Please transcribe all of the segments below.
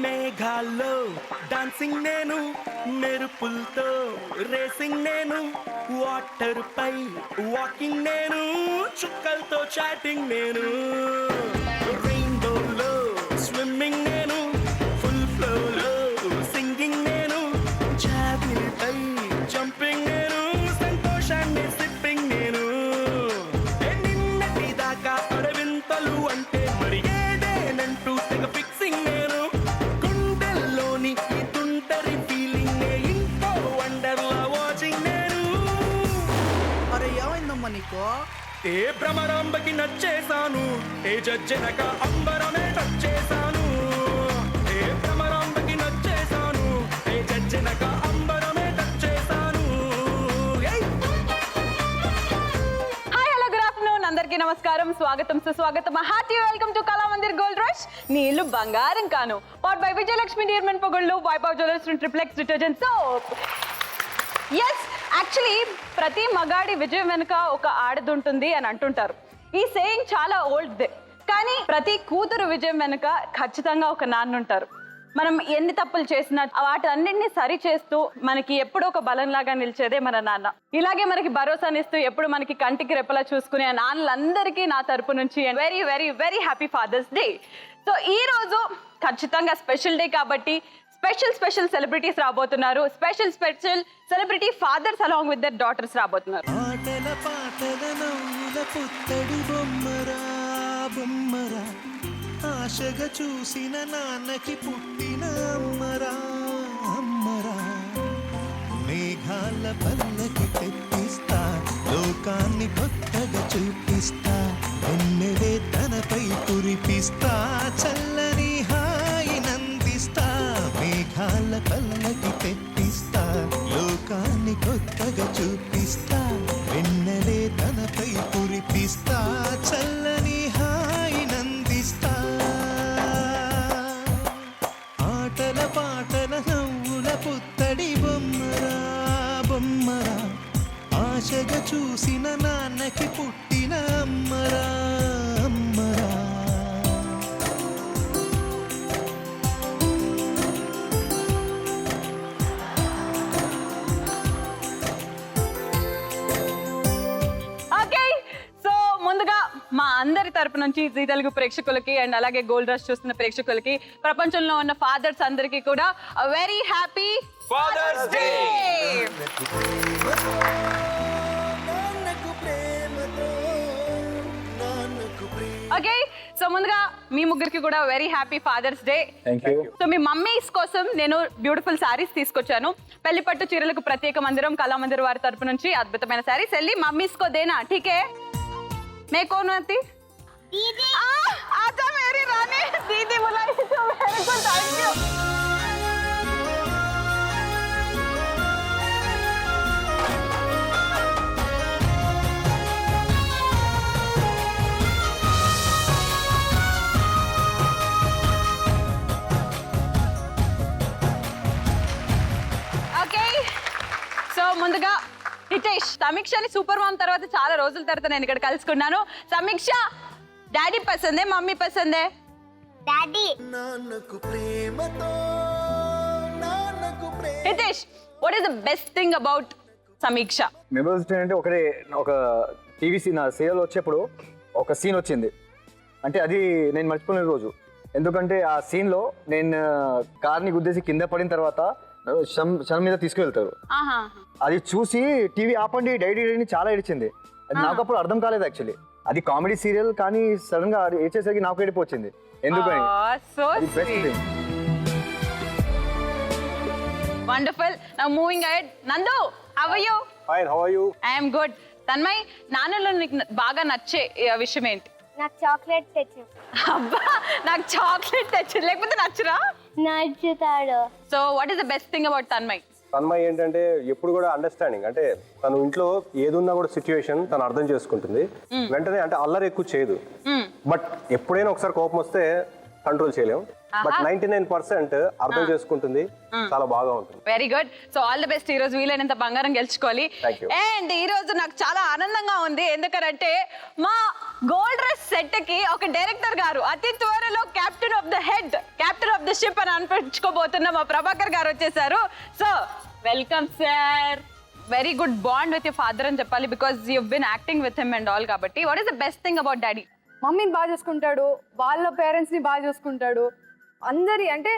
మేఘాల్లో dancing నేను, మెరుపులతో racing నేను, వాటర్ పై వాకింగ్ నేను, చుక్కలతో చాటింగ్ నేను, రెయిన్బోలో స్విమ్మింగ్ నేను, ఫుల్ ఫ్లోలో సింగింగ్ నేను, జాబిల్ పై జంపింగ్ నేను, సంతోషాన్ని సిప్పింగ్ నేను. నిన్నటి దాకా అడవింతలు అంటే మరి ఏదేనంటూ తెగ ఫిక్సింగ్ నేను, గుండెల్లోని ఈ తుంటరి ఫీలింగ్ ఇంకో వండర్లా వాచింగ్ నేను. అరే ఏమైందమ్మా నీకు? ఏ భ్రమరాంబకి నచ్చేశాను, ఏ జడ్జనక అంబరమే నచ్చేశాను, ఏ భ్రమరాంబకి నచ్చేశాను, ఏ జడ్జనక అంబరమే నచ్చేశాను. హాయ్ హలో గుడ్ ఆఫ్టర్నూన్ అందరికీ నమస్కారం, స్వాగతం సుస్వాగతం, hearty welcome to Kalamandir gold rush. నీళ్లు బంగారం కాను పాట్ బై విజయలక్ష్మి డీర్మన్ పొగళ్ళు, Vaibhav jewellers triplex detergent soap. Yes, actually ప్రతి మగాడి విజయం వెనుక ఒక ఆడది ఉంటుంది అని అంటుంటారు. ఈ సేయింగ్ చాలా ఓల్డ్దే, కానీ ప్రతి కూతురు విజయం వెనుక ఖచ్చితంగా ఒక నాన్న ఉంటారు. మనం ఎన్ని తప్పులు చేసినా వాటన్నింటినీ సరి చేస్తూ మనకి ఎప్పుడూ ఒక బలంలాగా నిలిచేదే మన నాన్న. ఇలాగే మనకి భరోసానిస్తూ ఎప్పుడు మనకి కంటికి రెప్పలా చూసుకునే నాన్నలందరికీ నా తరపు నుంచి very very very happy fathers Day. So ఈ రోజు ఖచ్చితంగా స్పెషల్ డే కాబట్టి స్పెషల్ సెలబ్రిటీస్ రాబోతున్నారు. Special celebrity fathers along with their daughters రాబోతున్నారు. ఆటల పాటల నవ్వుల పుత్తడి బొమ్మరా బొమ్మరా, ఆశగా చూసిన నాన్నకి పుట్టిన అమ్మరా అమ్మరా, మేఘాల పల్లకి తెప్పిస్తా, లోకాన్ని కొత్తగా చూపిస్తా, వెన్నెలే తనపై కురిపిస్తా, చల్లని హాయి నందిస్తా, మేఘాల పల్లకి తెప్పిస్తా, లోకాన్ని కొత్తగా చూపిస్తా, వెన్నెలే తనపై కురిపిస్తా, చల్లని హాయి నందిస్తా. ఆటల పాటల నవ్వుల పుత్తడి బొమ్మరా బొమ్మరా, ఆశగా చూసిన నాన్నకి పుట్టిన అమ్మరా అమ్మరా. ఓకే, సో ముందుగా మా అందరి తరపు నుంచి జీ తెలుగు ప్రేక్షకులకి అండ్ అలాగే గోల్డ్ రష్ చూస్తున్న ప్రేక్షకులకి, ప్రపంచంలో ఉన్న ఫాదర్స్ అందరికీ కూడా very happy fathers Day. Okay, so ముందుగా మీ ముగ్గురికి కూడా very happy fathers Day. So మీ మమ్మీస్ కోసం నేను బ్యూటిఫుల్ శారీస్ తీసుకొచ్చాను. పెళ్లి పట్టు చీరలకు ప్రత్యేక మందిరం కళామందిర్ వారి తరపు నుంచి అద్భుతమైన శారీస్. వెళ్ళి మమ్మీస్ కో దేనా, ఠీకే? మే కౌన్ ఆతి? దీదీ. ఆజా మేరీ రాణి, దీదీ బుलाई तो मेरे को थैंक यू. ముందుగా హితేష్, సమీక్షని సూపర్ మామ్ తర్వాత చాలా రోజుల తర్వాత నేను ఇక్కడ కలుసుకున్నాను. సమీక్ష, డాడీ పసందే మమ్మీ పసందే? Daddy. Hitesh, what is the best thing about Sameeksha? Memories అంటే ఒక టీవీ సీన్ సీరియల్ వచ్చేప్పుడు ఒక సీన్ వచ్చింది అంటే అది నేను మర్చిపోయిన రోజు. ఎందుకంటే ఆ సీన్లో నేను కార్ని గుద్దేసి కింద పడిన తర్వాత షన్ మీద తీసుకువెళ్తారు. అది చూసి టీవీ ఆపండి డైడీ చాలా ఏడిచింది. అది నాకు అప్పుడు అర్థం కాలేదు యాక్చువల్లీ. అది కామెడీ సీరియల్ కానీ సడన్ గా ఏడ్చేసరికి నాకు ఏడిపోయింది. ఎందుకని wonderful. Now moving ahead. Nandu, how are you? Fine, how are you? I am good. Tanmay, నాన్నలో నీకు బాగా నచ్చే విషయం ఏంటి? నాకు చాక్లెట్ తెచ్చు. అబ్బా, నాకు చాక్లెట్ తెచ్చు, లేకపోతే నచ్చురా? నచ్చుతాడు. So what is the best thing about Tanmay? Tanmay ఏంటంటే ఎప్పుడు కూడా అండర్స్టాండింగ్, అంటే తను ఇంట్లో ఏదున్నా కూడా సిచ్యువేషన్ తను అర్థం చేసుకుంటుంది వెంటనే. అంటే అల్లరి ఎక్కువ చేయదు, బట్ ఎప్పుడైనా ఒకసారి కోపం వస్తే కంట్రోల్ చేయలేం. బట్ 99% అర్థం చేసుకుంటుంది, చాలా బాగా ఉంటుంది. Very good. So all the best. ఈ రోజు వీలైనంత బంగారం గెలుచుకోవాలి. Thank you. అండ్ ఈ రోజు నాకు చాలా ఆనందంగా ఉంది, ఎందుకంటే మా గోల్డ్ రష్ సెట్ కి ఒక డైరెక్టర్ గారు అతి త్వరలో captain of the head, captain of the ship అని అనిపించుకోబోతున్న మా ప్రభాకర్ గారు వచ్చేసారు. So welcome sir. Very good bond with your father అని చెప్పాలి, because you been acting with him and all. కాబట్టి what is the best thing about daddy? మమ్మీని బాగా చూసుకుంటాడు, వాళ్ళ పేరెంట్స్ని బాగా చూసుకుంటాడు. అందరి అంటే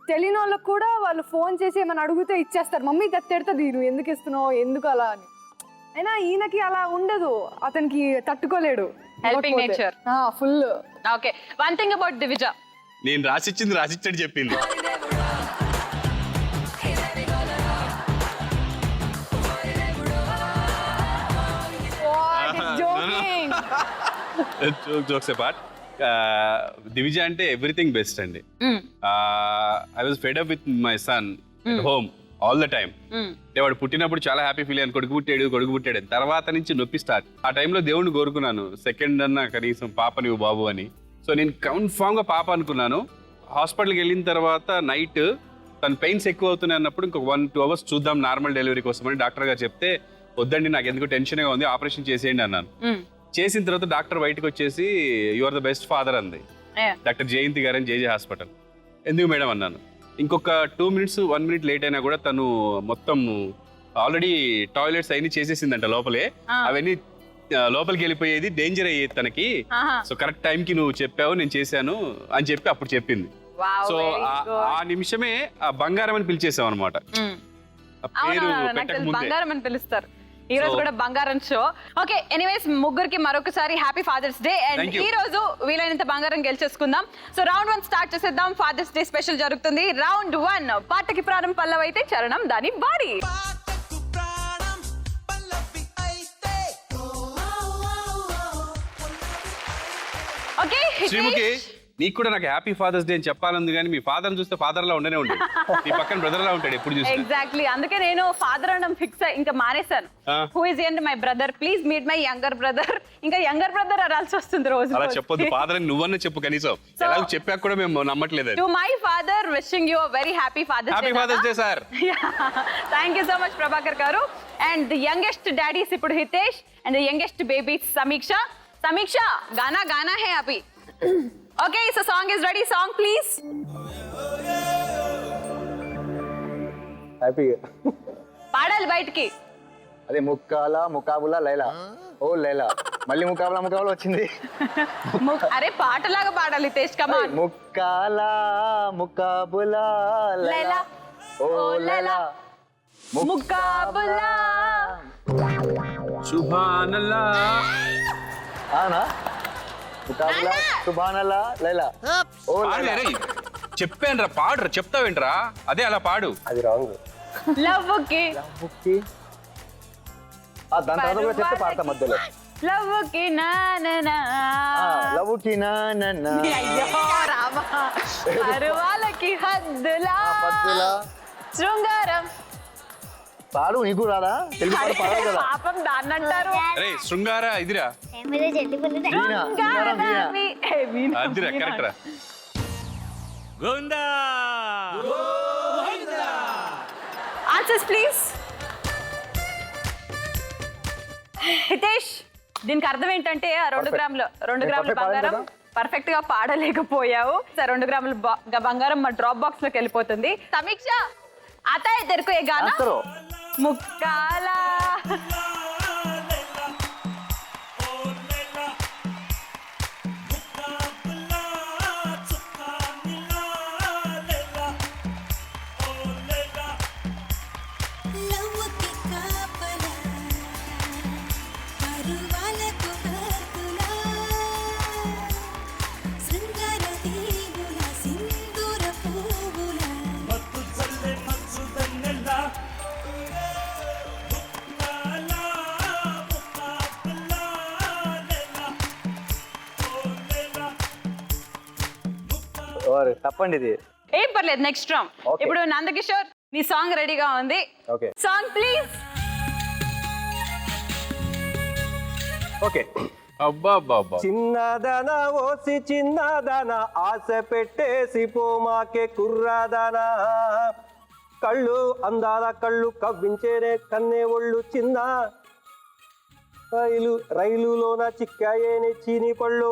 తెలియని వాళ్ళకి కూడా వాళ్ళు ఫోన్ చేసి ఏమైనా అడిగితే ఇచ్చేస్తారు. మమ్మీ తిడుతుంది, నువ్వు ఎందుకు ఇస్తున్నావు, ఎందుకు అలా అని. అయినా ఈయనకి అలా ఉండదు, అతనికి తట్టుకోలేడు. Helping nature full. Okay, one thing about Divija. నేను రాసిచ్చింది రాసిచ్చాడు చెప్పింది. జోక్స్ అపార్ట్, దివిజ అంటే ఎవ్రీథింగ్ బెస్ట్ అండి. I was fed up with my son at home all the time. అంటే వాడు పుట్టినప్పుడు చాలా హ్యాపీ ఫీల్ అయ్యాను, కొడుకు పుట్టాడు. తర్వాత నుంచి నొప్పి స్టార్ట్. ఆ టైంలో దేవుడిని కోరుకున్నాను, సెకండ్ అన్న కనీసం పాపని బాబు అని. సో నేను కన్ఫామ్ గా పాప అనుకున్నాను. హాస్పిటల్కి వెళ్ళిన తర్వాత నైట్ తన పెయిన్స్ ఎక్కువ అవుతున్నాయి అన్నప్పుడు ఇంకొక 1-2 hours చూద్దాం నార్మల్ డెలివరీ కోసం అని డాక్టర్ గారు చెప్తే, వద్దండి నాకు ఎందుకు టెన్షన్గా ఉంది, ఆపరేషన్ చేసేయండి అన్నాను. చేసిన తర్వాత డాక్టర్ బయటకు వచ్చేసి you are the best father అంది, డాక్టర్ జయంతి గారు అని జేజే హాస్పిటల్. ఎందుకు మేడం అన్నాను. ఇంకొక 2 minutes 1 minute లేట్ అయినా కూడా తను మొత్తం ఆల్రెడీ టాయిలెట్స్ అవన్నీ చేసేసిందంట లోపలే. అవన్నీ లోపలికి వెళ్ళిపోయేది, డేంజర్ అయ్యేది తనకి. సో కరెక్ట్ టైంకి నువ్వు చెప్పావు, నేను చేశాను అని చెప్పి అప్పుడు చెప్పింది. సో ఆ నిమిషమే ఆ బంగారం అని పిలిచేసాం అనమాట. పేరు పెట్టక ముందే బంగారం అని పిలుస్తారు. ఈ రోజు కూడా బంగారం షో. ఓకే, ఎనీవేస్ ముగ్గురికి మరొకసారి హ్యాపీ ఫాదర్స్ డే. అండ్ ఈ రోజు వీలైనంత బంగారం గెలిచేసుకుందాం. సో రౌండ్ 1 స్టార్ట్ చేసేద్దాం. ఫాదర్స్ డే స్పెషల్ జరుగుతుంది. రౌండ్ 1, పాటకి ప్రాణం పల్లవైతే చరణం దాని బాడీ. ఓకే, శ్రీముఖి, నీకు కూడా నాకు హ్యాపీ ఫాదర్స్ డే అని చెప్పాలంది, కానీ మీ ఫాదర్ చూస్తే ఫాదర్ లా ఉండనే ఉంటాడు, నీ పక్కన బ్రదర్ లా ఉంటాడు ఎప్పుడు చూస్తే. ఎగ్జాక్ట్లీ, అందుకే నేను ఫాదర్ అనడం ఫిక్స్ ఇంకా మానేశాను. Who is and my brother, please meet my younger brother. ఇంకా యంగర్ బ్రదర్ అనాల్సి వస్తుంది రోజు. అలా చెప్పొద్దు, ఫాదర్ అని నువ్వన్నా చెప్పు కనీసం. ఎలాగో చెప్పాక కూడా మేము నమ్మట్లేదు. To my father, wishing you very happy fathers Day. Happy fathers Day sir. Thank you so much Prabhakar గారు. అండ్ ది యంగెస్ట్ డాడీస్ ఇప్పుడు Hitesh, and the youngest babies Sameeksha. Sameeksha, Gaana Gaana hey Abhi. Okay, so song is ready. Song, please. హ్యాపీగా పాడాలి బయటికి. అదే ముకాబులా లైలా, ఓ లైలా, మళ్ళీ ముకాబులా వచ్చింది. అరే పాటలాగా పాడాలి తేజ్, కమాన్. ముకాబులా లైలా, ఓ లైలా, ముకాబులా. సుబ్హానల్లాహ్. ఆనా ముకాబులా సుబ్హానల్లాహ్ లైలా, ఓ లైలా. చెప్పాను రా, పాడురా, చెప్తావేంట్రా? అదే అలా పాడు. అది రాంగ్. లవ్ కి దాని తర్వాత కూడా చెప్తే పాడతా మధ్యలో. లవ్ కి నా నా నా, లవ్ కి నా నా నా, అయ్యో రామా, అరువాలకి హద్దులా శృంగారం. పాడు, నీకు రాదా తెలుగు పాడు? పాడవు కదా. పాపం దాన్ని అంటారు. అరే శృంగార ఇదిరా, అదిరా కరెక్ట్ రా. Answers please. హితేష్, దీనికి అర్థం ఏంటంటే ఆ 2 గ్రాముల బంగారం పర్ఫెక్ట్ గా పాడలేకపోయావు. 2 గ్రాముల బంగారం మా డ్రాప్ బాక్స్ లోకి వెళ్ళిపోతుంది. సమీక్ష, आता है तेरे को ये गाना? मुक्काला. తప్పండి ఇది. ఏం పర్లేదు, నెక్స్ట్ రౌండ్. ఇప్పుడు నందకిషోర్, నీ సాంగ్ రెడీగా ఉంది. Song please. ఓకే, అబ్బా అబ్బా అబ్బా. చిన్నదన ఓసి చిన్నదన ఆశ పెట్టేసి పోమాకే కుర్రాదనా కళ్ళు అందాల కళ్ళు కవ్వించేనే కన్నే ఒళ్ళు చిన్న రైలులోన చిక్కాయేనే చీని పళ్ళు.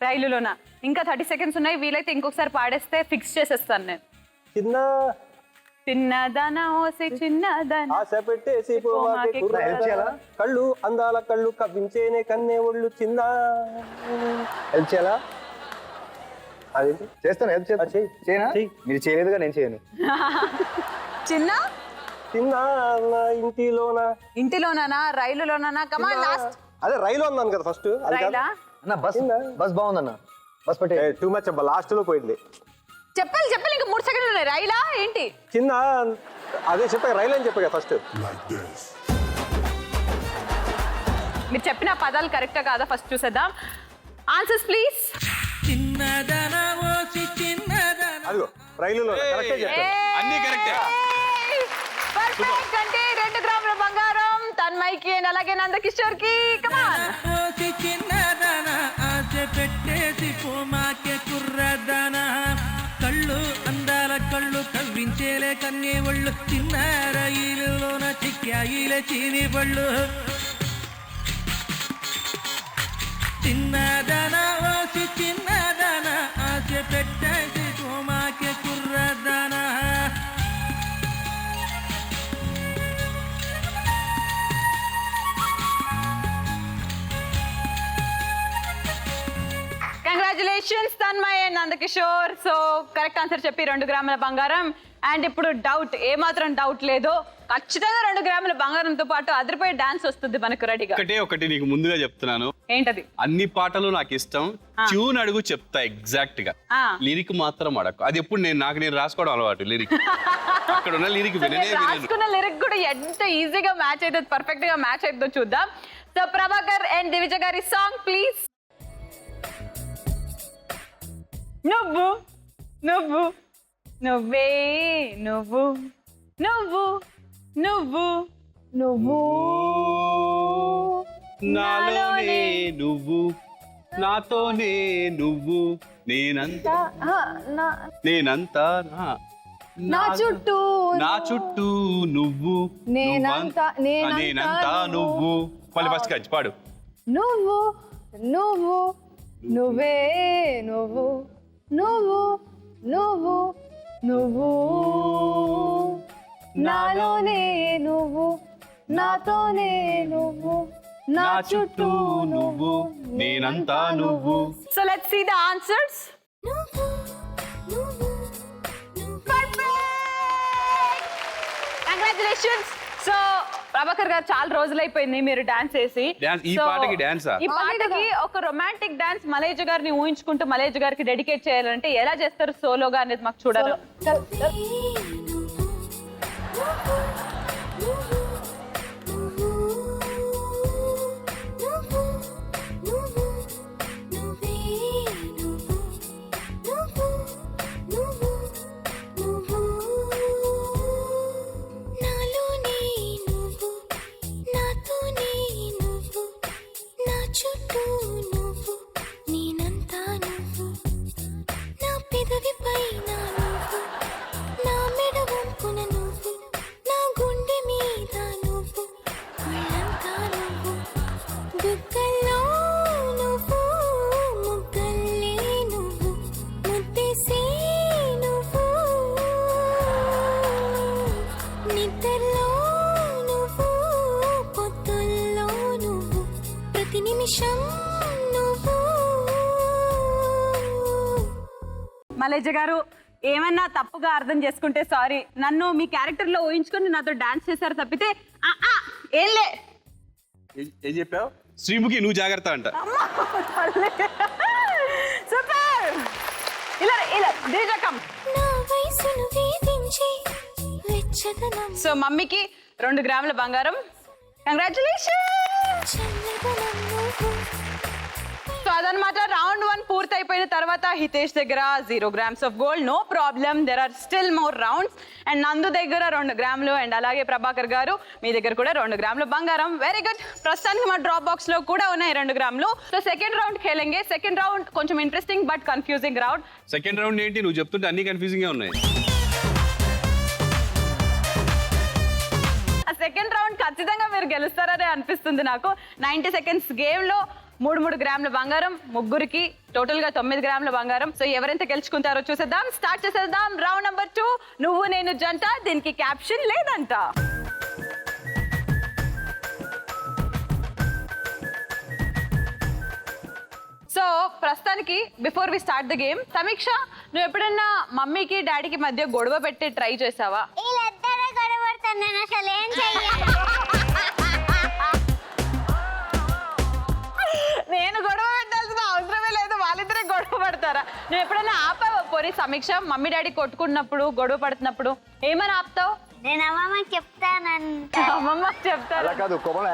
రైలులోనా? ఇంకా 30 సెకండ్స్ ఉన్నాయి, వీలైతే ఇంకొకసారి పాడేస్తే ఫిక్స్ చేసేస్తాను నేను. చిన్న చిన్నదన ఓసి చిన్నదన ఆశ పెట్టేసి పోమాకే కుర్రాదనా కళ్ళు అందాల కళ్ళు కవ్వించేనే కన్నే ఒళ్ళు చిన్న. హెల్ప్ చేయాలా? అదేంటి చేస్తాను, హెల్ప్ చేస్తా. చెయ్యి. చేయనా? చెయ్యి. మీరు చేయలేదుగా, నేను చేయను. చిన్న చిన్న ఇంటిలోనా రైలులోనా? కమా లాస్ట్. అదే రైలు అన్నాను కదా ఫస్ట్. రైలా? అన్న బస్ బస్ బాగుందన్న, బస్ పెట్టే. టూ మచ్ అబ్బా, లాస్ట్ లో పోయింది. చెప్పాలి ఇంకా 3 సెకండ్లు ఉన్నాయి. రైలా ఏంటి? చిన్న అదే చెప్పా, రైలు అని చెప్పా ఫస్ట్. మీరు చెప్పిన పదాలు కరెక్టా కాదా ఫస్ట్ చూసేద్దాం. Answers please. అదిగో రైలులో కరెక్టే చెప్పాను. అన్నీ కరెక్టే. పర్ఫెక్ట్. అంటే 2 గ్రాముల బంగారం తన్మయ్కి అండ్ అలాగే నందకిషోర్ కి. కమాన్. పెట్టేసి పోమాకే కుర్రదానా కళ్ళు అందాల కళ్ళు కవ్వించేలే కన్నే ఒళ్ళు చిన్న రైలులోన చిక్కాయిలే చీని పళ్ళు. చిన్నదన ఓసి చిన్నదన ఆశ పెట్టేసి పోమాకే కుర్రదానా. Congratulations Tanmay and Nandakishore. So correct answer చెప్పి 2 గ్రాముల బంగారం. అండ్ ఇప్పుడు డౌట్, ఏమాత్రం డౌట్ లేదు, ఖచ్చితంగా 2 గ్రాముల బంగారంతో పాటు అదిరిపోయే డాన్స్ వస్తుంది మనకు రెడీగా. ఒకటి నీకు ముందుగా చెప్తున్నాను, ఏంటది? అన్ని పాటలు నాకు ఇష్టం. ట్యూన్ అడుగు చెప్తా ఎగ్జాక్ట్ గా, లిరిక్ మాత్రం అడగకు. అది ఎప్పుడు నేను రాసుకోవడం అలవాటు. లిరిక్ అక్కడ ఉన్న లిరిక్ రాసుకున్న లిరిక్ కూడా ఎంత ఈజీగా మ్యాచ్ అవుతుంది, పర్ఫెక్ట్ గా మ్యాచ్ అవుతుందో చూద్దాం. సో ప్రభాకర్ అండ్ దివిజ గారి సాంగ్ ప్లీజ్. నువ్వు నువ్వు నువ్వే నువ్వు నువ్వు నువ్వు నువ్వు నాలోనే నువ్వు నాతోనే నువ్వు నేనంతా నేనంతా నా చుట్టూ నా చుట్టూ నువ్వు నేనంతా నేనంతా నువ్వు. మళ్ళీ ఫస్ట్ కచ్చి పాడు. నువ్వు నువ్వు నువ్వే నువ్వు నువ్వు నువ్వు నువ్వు నాలోనే నువ్వు నాతోనే నువ్వు నా చుట్టూ నువ్వు నేనంతా నువ్వు. So let's see the answers. Congratulations. So Prabhakar గారు చాలా రోజులైపోయింది మీరు డాన్స్ చేసి. ఈ పాటకి డాన్సా? ఈ పాటకి ఒక రొమాంటిక్ డాన్స్ మలేజ గారిని ఊహించుకుంటూ మలేజ గారికి డెడికేట్ చేయాలంటే ఎలా చేస్తారు సోలోగా అనేది మాకు చూడాలి. మలేజ గారు ఏమన్నా తప్పుగా అర్థం చేసుకుంటే సారీ. నన్ను మీ క్యారెక్టర్ లో ఊహించుకొని నాతో డాన్స్ చేశారు తప్పితే ఏం లే. ఏం చెప్పావు? శ్రీముఖి నువ్వు జాగ్రత్త అంట. సూపర్. ఇలా ఇలా దీజకం. సో మమ్మీకి 2 గ్రాముల బంగారం. కంగ్రాచులేషన్. సో అదనమాట రౌండ్ 1 పూర్తి అయిపోయిన తర్వాత హితేష్ దగ్గర 0 grams of gold, no problem, there are still more rounds. And Nandu దగ్గర 2 గ్రాములు, అండ్ అలాగే ప్రభాకర్ గారు మీ దగ్గర కూడా 2 గ్రాములు బంగారం. Very good. ప్రస్తుతానికి మా డ్రాప్ బాక్స్ లో కూడా ఉన్నాయి 2 గ్రాములు. సో సెకండ్ రౌండ్ ఖేలేంగే. సెకండ్ రౌండ్ కొంచెం interesting but confusing round. Second round ఏంటి నువ్వు చెప్తుంటే అన్ని కన్ఫ్యూజింగ్ గా ఉన్నాయి. ఆ సెకండ్ రౌండ్ ఖచ్చితంగా మీరు గెలుస్తారనే అనిపిస్తుంది నాకు. 90 seconds గేమ్ లో 3 గ్రాముల బంగారం, ముగ్గురికి టోటల్ గా 9 గ్రాముల బంగారం. సో ఎవరైతే గెలుచుకుంటారో చూసేద్దాం. స్టార్ట్ చేసేద్దాం. రౌండ్ నెంబర్ 2, నువ్వు నేను జంట. దీనికి క్యాప్షన్ లేదంట. సో ప్రస్తుతానికి before we start the game, Sameeksha నువ్వు ఎప్పుడన్నా మమ్మీకి డాడీకి మధ్య గొడవ పెట్టి ట్రై చేసావా? వీళ్ళిద్దరే గొడవడతాను, నేను అసలు ఏం చెయ్యాలి? నేను గొడవ పెట్టాల్సిన అవసరమే లేదు, వాళ్ళిద్దరే గొడవ పడతారా? నువ్వు ఎప్పుడైనా ఆపావా పోనీ సమీక్ష? మమ్మీ డాడీ కొట్టుకున్నప్పుడు గొడవ పడుతున్నప్పుడు ఏమని ఆపుతావు? నేను అమ్మమ్మకి చెప్తానంట. అమ్మమ్మ చెప్తారు. అలా కాదు, కోపంలో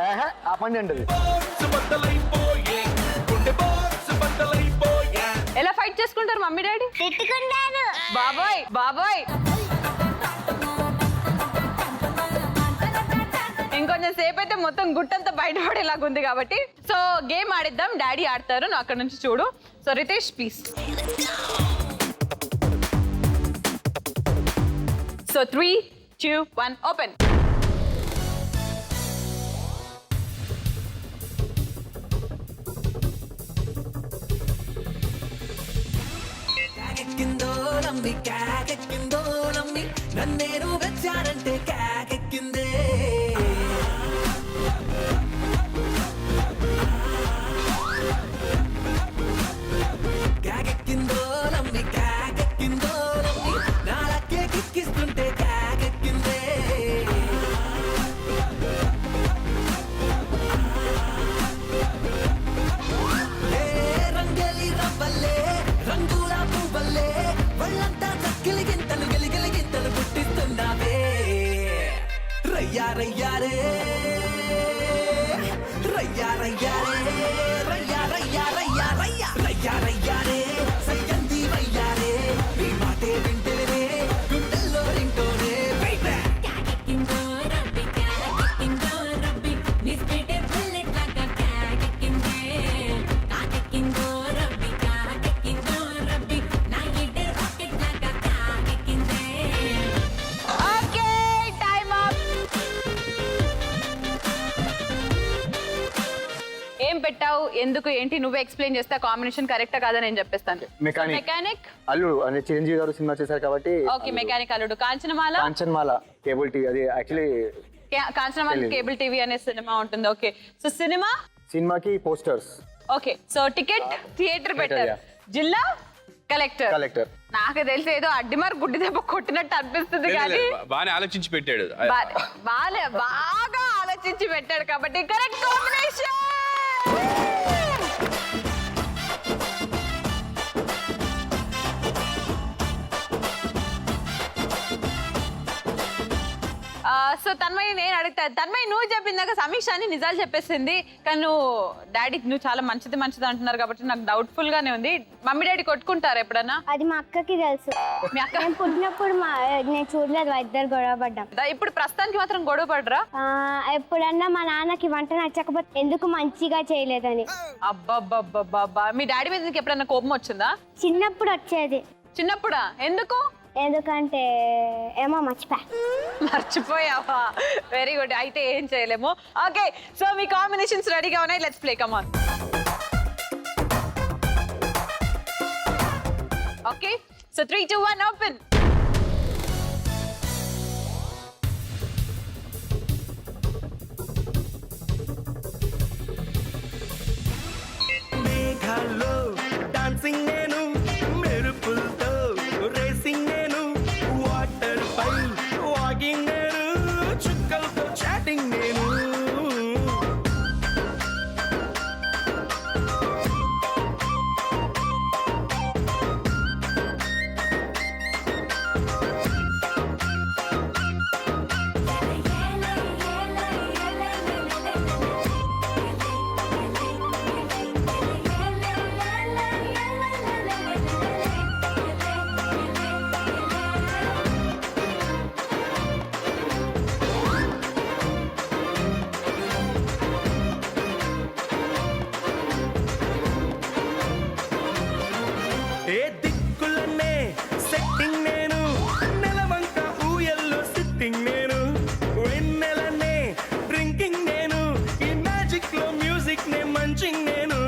ఆపండి అంటది. బాక్స్ బద్దలైపోయే గుండె బాక్స్ బద్దలైపోయే. ఎలా ఫైట్ చేసుకుంటారు మమ్మీ డాడీ? తిట్టుకుంటాను. బాబోయ్ బాబోయ్. ఇంకొంచెం సేపు అయితే మొత్తం గుట్టంతా బయటపడేలాగా ఉంది కాబట్టి సో గేమ్ ఆడిద్దాం. డాడీ ఆడతారు, నువ్వు అక్కడ నుంచి చూడు. So Ritesh please. So 3, 2, 1 open. కాకెక్కిందో నమ్మి కాకెక్కిందో నమ్మి నన్నేను వెచ్చానంటే కాకెక్కిందే. కాకెక్కిందో నమ్మి కాకెక్కిందో నమ్మి నాలకే కిక్కిస్తుంటే కాకెక్కిందే. ఏ రంగలి రవ్వల్లే రంగుల పువ్వల్లే వాళ్ళంతా చక్కిలి గింతలు గిలిగిలి గింతలు పుట్టిస్తున్నావే. రయ్యా రయ్యారే రయ్యా రయ్యారే రయ్యా రయ్యా రయ్యా రయ్యా రయ్యా రయ్యారే సయ్యంది వయ్యారే నీ మాటే వింటేనే గుండెల్లో రింటోనే బైబే. Okay time up. ఏం పెట్టావు, ఎందుకు, ఏంటి నువ్వే ఎక్స్ప్లెయిన్ చేస్తే కాంబినేషన్ కరెక్టా కాదా నేను చెప్పేస్తాను. మెకానిక్. మెకానిక్ అల్లుడు అంటే చిరంజీవి గారు సినిమా చేశారు కాబట్టి ఓకే. మెకానిక్ అల్లుడు. కాంచనమాల. కాంచన్మాల కేబుల్ టీవీ, అది యాక్చువల్లీ కాంచనమాల కేబుల్ టీవీ అనే సినిమా ఉంటుంది. ఓకే. సో సినిమాకి posters. Okay. So ticket theatre పెట్టారు. yeah. జిల్లా కలెక్టర్. కలెక్టర్. నాకు తెలిసి ఏదో అడ్డిమార్ గుడ్డి దెబ్బ కొట్టినట్టు అనిపిస్తుంది కానీ బాగానే ఆలోచించి పెట్టాడు. బాగా ఆలోచించి పెట్టాడు కాబట్టి కరెక్ట్ కాంబినేషన్. సో తన్మయి నేను అడుగుతా, తన్మయి నువ్వు చెప్పిందాక సమీక్ష అని నిజాలు చెప్పేసింది, కానీ నువ్వు డాడీ నువ్వు చాలా మంచిది మంచిది అంటున్నారు కాబట్టి నాకు డౌట్ఫుల్ గానే ఉంది. మమ్మీ డాడీ కొట్టుకుంటారా ఎప్పుడన్నా? అది మా అక్కకి తెలుసు. మీ అక్క నేను పుట్టినప్పుడు నేను చూడలేదు, ఇద్దరు గొడవ పడ్డాం. ఇప్పుడు ప్రస్తుతానికి మాత్రం గొడవ పడరా? ఎప్పుడన్నా మా నాన్నకి వంట నచ్చకపోతే ఎందుకు మంచిగా చేయలేదని. అబ్బబ్బబ్బబ్బా. మీ డాడీ మీద నీకు ఎప్పుడన్నా కోపం వచ్చిందా? చిన్నప్పుడు వచ్చేది. చిన్నప్పుడా? ఎందుకు? ఎందుకంటే ఏమో మర్చిపోయావా? Very good. అయితే ఏం చేయలేము. ఓకే. సో మీ కాంబినేషన్స్ రెడీగా ఉన్నాయి. Let's play. Come on. Okay. So 3, 2, 1 open. మేఘాల్లో డాన్సింగ్ నేను, మెరుపులతో రేసింగ్ నేను, వాటర్ పై వాకింగ్ నేను, చుక్కలతో చాటింగ్ నేను. వెన్నెలనే డ్రింకింగ్ నేను, ఈ మ్యాజిక్ లో మ్యూజిక్ నే మంచింగ్ నేను.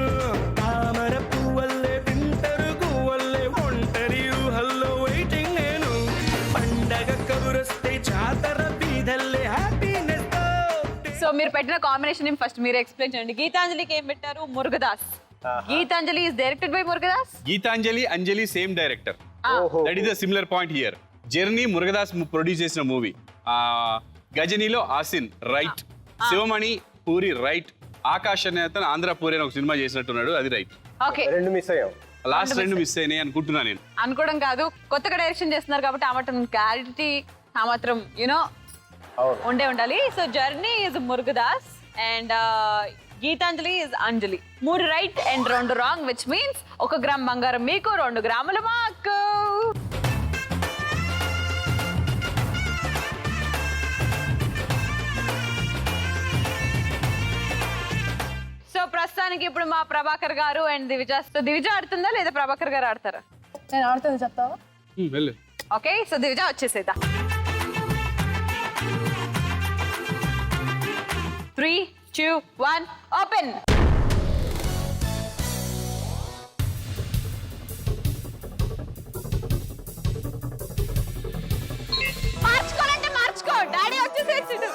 తామర పువ్వల్లే వింటరు గువ్వల్లే ఒంటరి ఊహల్లో వెయిటింగ్ నేను. పండగ కబురొస్తే జాతర బీదల్లే హ్యాపీనెస్ తో. సో మీరు పెట్టిన కాంబినేషన్ ఫస్ట్ మీరు ఎక్స్ప్లెయిన్ చేయండి. గీతాంజలికి ఏం పెట్టారు? Murugadoss. Geethanjali is directed by Murugadoss. Geethanjali Anjali same director. ఓహో. That is the similar point here. Journey Murugadoss produce చేసిన మూవీ. గజనీలో ఆసిన్ రైట్, శివమణి పూరి రైట్, ఆకాష్ అనే అతను ఆంధ్ర పూరి అని ఒక సినిమా చేసినట్టున్నాడు, అది రైట్. ఓకే, 2 మిస్ అయ్యాం. లాస్ట్ 2 మిస్ అయినాయి అనుకుంటున్నా నేను. అనుకోవడం కాదు, కొత్తగా డైరెక్షన్ చేస్తున్నారు కాబట్టి ఆ మాత్రం క్లారిటీ, ఆ మాత్రం యునో ఉండే ఉండాలి. So journey is Murugadoss and Geethanjali is Anjali. 3 right and 2 wrong, which means 1 gram బంగారం మీకు, 2 గ్రాముల మాకు. సో ప్రస్తుతానికి ఇప్పుడు మా ప్రభాకర్ గారు అండ్ దివిజ. సో దివిజ ఆడుతుందా లేదా ప్రభాకర్ గారు ఆడతారా? నేను ఆడుతుంది చెప్తావా? వెళ్ళు. ఓకే, సో దివిజ వచ్చేసేదా. 3, 2, 1 ఓపెన్. మార్చుకోవాలంటే మార్చుకో, డాడీ వచ్చేసేసిండు.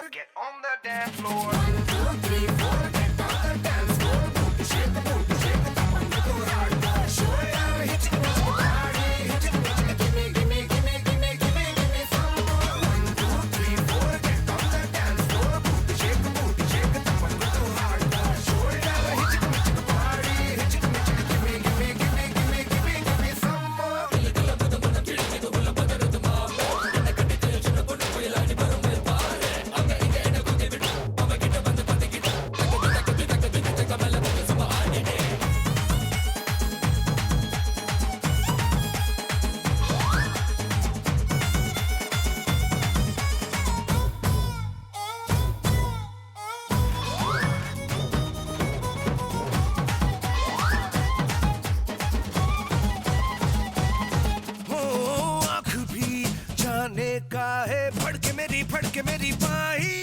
फड़के मेरी बाही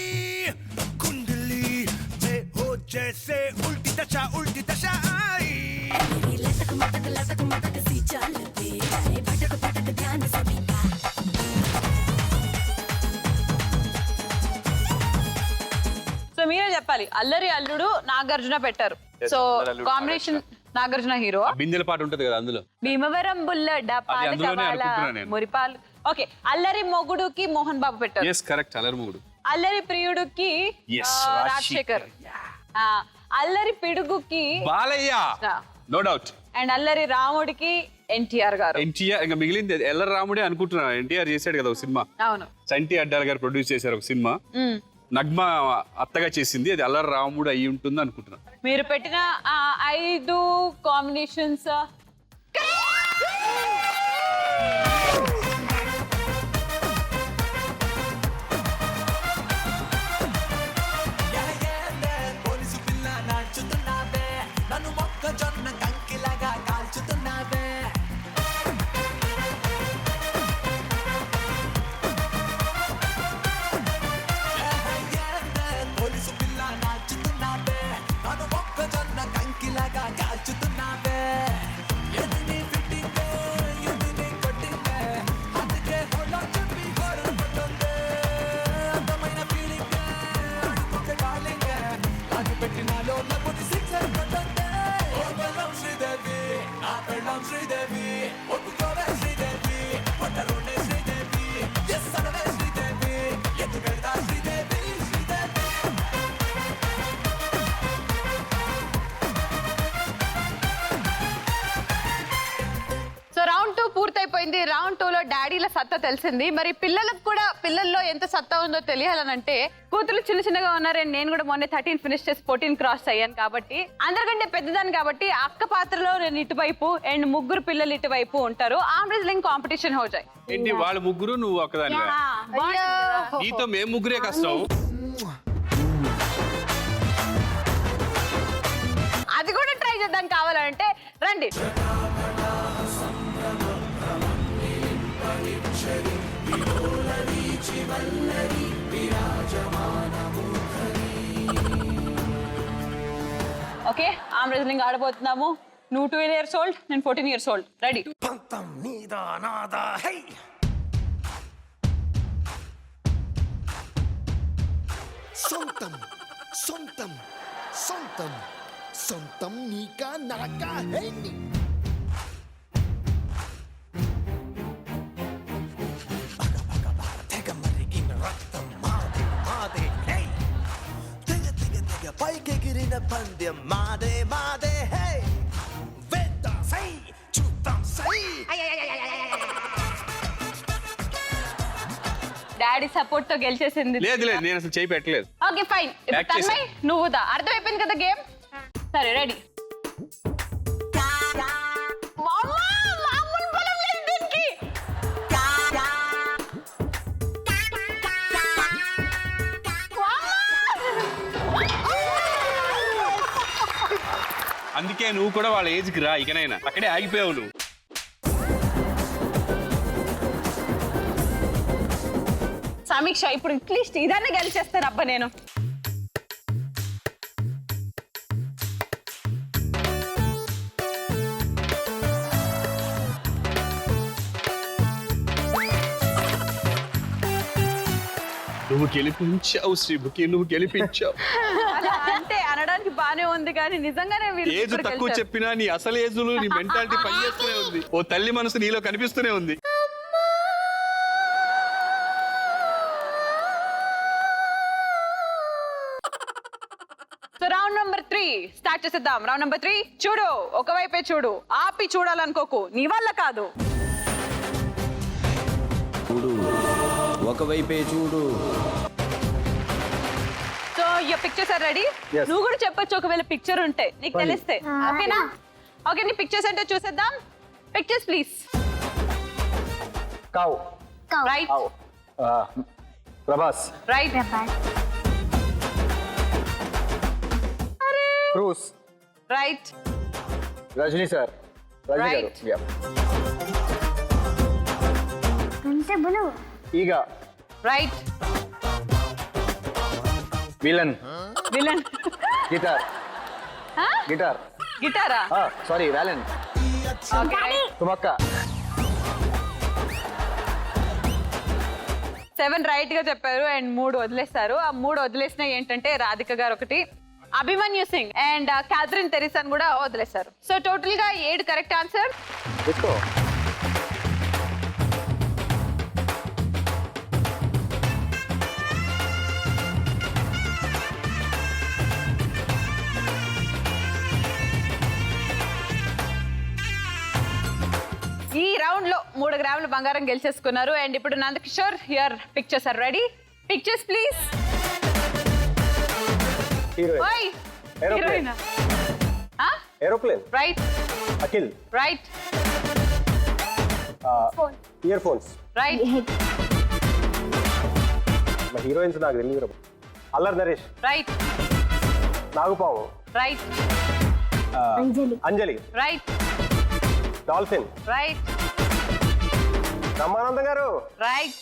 कुंडली में हो जैसे उल्टी दशा आई. लटक मटक सी चाल पे भटक भटक ध्यान सभी का. సో మీరే చెప్పాలి. అల్లరి అల్లుడు నాగార్జున పెట్టారు. So combination Nagarjuna hero. బిందెల పాట ఉంటది కదా అందులో. భీమవరం బుల్లెడ్డ మురిపాలు. ఓకే, అల్లరి మొగుడుకి మోహన్ బాబు పెట్టారు. yes correct, అల్లరి మొగుడు. అల్లరి ప్రియుడుకి Yes, రాజశేఖర్. అల్లరి పిడుగుకి బాలయ్య, నో డౌట్. అండ్ అల్లరి రాముడికి ఎన్టీఆర్ గారు. ఎన్టీఆర్ ఇంకా మిగిలింది ఎల్లరి రాముడే అనుకుంటున్నా. ఎన్టీఆర్ చేశాడు కదా ఒక సినిమా. అవును, సంటి అడ్డార్ గారు ప్రొడ్యూస్ చేశారు ఒక సినిమా. నగ్మ అత్తగా చేసింది, అది అల్లరి రాముడు అయి ఉంటుంది అనుకుంటున్నా. మీరు పెట్టిన 5 కాంబినేషన్స్ పూర్తయిపోయింది. రౌండ్ 2 లో డాడీల సత్తా తెలిసింది. మరి పిల్లలకు కూడా పిల్లల్లో ఎంత సత్తా ఉందో తెలియాలనంటే కూతురు చిన్న చిన్నగా ఉన్నారు. నేను కూడా మొన్న 13 ఫినిష్ చేసి 14 క్రాస్ అయ్యాను కాబట్టి అందరికంటే పెద్దదాన్ని కాబట్టి అక్క పాత్రలో నేను ఇటువైపు అండ్ 3 పిల్లలు ఇటువైపు ఉంటారు. ఆర్మ్ రెజ్లింగ్ కాంపిటీషన్ హో జాయ్. ఏంటి వాళ్ళు 3 నువ్వు ఒక్కదానివే? నీతో మేము 3 కష్టం. అది కూడా ట్రై చేద్దాం కావాలంటే రండి. వల్లరి విరాజమ ఓకే ఆర్మ్ రెజ్లింగ్ ఆడబోతున్నాము. నువ్వు 12 years old, నేను 14 years old. రెడీ? సొంతం సొంతం సొంతం సొంతం నీకా నాకా హే నీ పైకెగిరిన పందెం మాదే మాదే హే వేద్దాం సై చూద్దాం సై డాడీ సపోర్ట్ తో గెలిచేసింది. లేదు లేదు, నేను అసలు చేయి పెట్టలేదు. Okay fine. Act చేసా. తన్మయ్ నువ్వుదా, అర్థమైపోయింది కదా గేమ్. సరే రెడీ? అందుకే నువ్వు కూడా వాళ్ళ ఏజ్కి రా, ఇకనైనా అక్కడే ఆగిపోయావు నువ్వు. సమీక్ష ఇప్పుడు అట్లీస్ట్ ఇదన్నా గెలిచేస్తారు అబ్బా నేను. నువ్వు గెలిపించావు శ్రీముఖి, నువ్వు గెలిపించావు. అలా అంటే అనడానికి బానే ఉంది కానీ నిజంగానే వీళ్ళు ఏజ్ ఇప్పుడు తక్కువ గెలిచారు. చెప్పినా నీ అసలు ఏజులు నీ మెంటాలిటీ పనిచేస్తూనే ఉంది. ఓ తల్లి మనసు నీలో కనిపిస్తూనే ఉంది. సో రౌండ్ నెంబర్ 3 స్టార్ట్ చేసేద్దాం. రౌండ్ నెంబర్ 3 చూడు, ఒకవైపే చూడు, ఆపి చూడాలనుకోకు, నీ వల్ల కాదు. చూడు ఒకవైపే చూడు. So your pictures are ready? Yes. నువ్వు కూడా చెప్పొచ్చు ఒకవేళ పిక్చర్ ఉంటే నీకు తెలిస్తే. ఓకేనా? ఓకే నీ పిక్చర్స్ అంటే చూసేద్దాం. Pictures please. కావు. రైట్ కావు. Prabhas. Right Cruise. Right Rajini sir. Rajini గారు. Right. Yeah. Eega. Right villain. Villain. Guitar. Guitar. గిటారా? Sorry villain. ఓకే తుమక్క. 7 రైట్ గా చెప్పారు అండ్ 3 వదిలేస్తారు. ఆ 3 వదిలేసిన ఏంటంటే రాధిక గారు ఒకటి, అభిమన్యు సింగ్ అండ్ క్యాథరిన్ తెరిసన్ కూడా వదిలేశారు. సో టోటల్ గా 7 కరెక్ట్ ఆన్సర్. తీసుకో. ఈ రౌండ్ లో 3 గ్రాముల బంగారం గెలిచేసుకున్నారు. అండ్ ఇప్పుడు Nandakishore here pictures are ready. Pictures please. Heroine. ఓయ్ Aeroplane. Aeroplane. Right Akhil. Right earphones. Right మా హీరోయిన్స్ నాకు తెలియదు. అల్లరి నరేష్. రైట్ నాగుపాము. Right Anjali. Right dolphin. Right Brahmanandam గారు. రైట్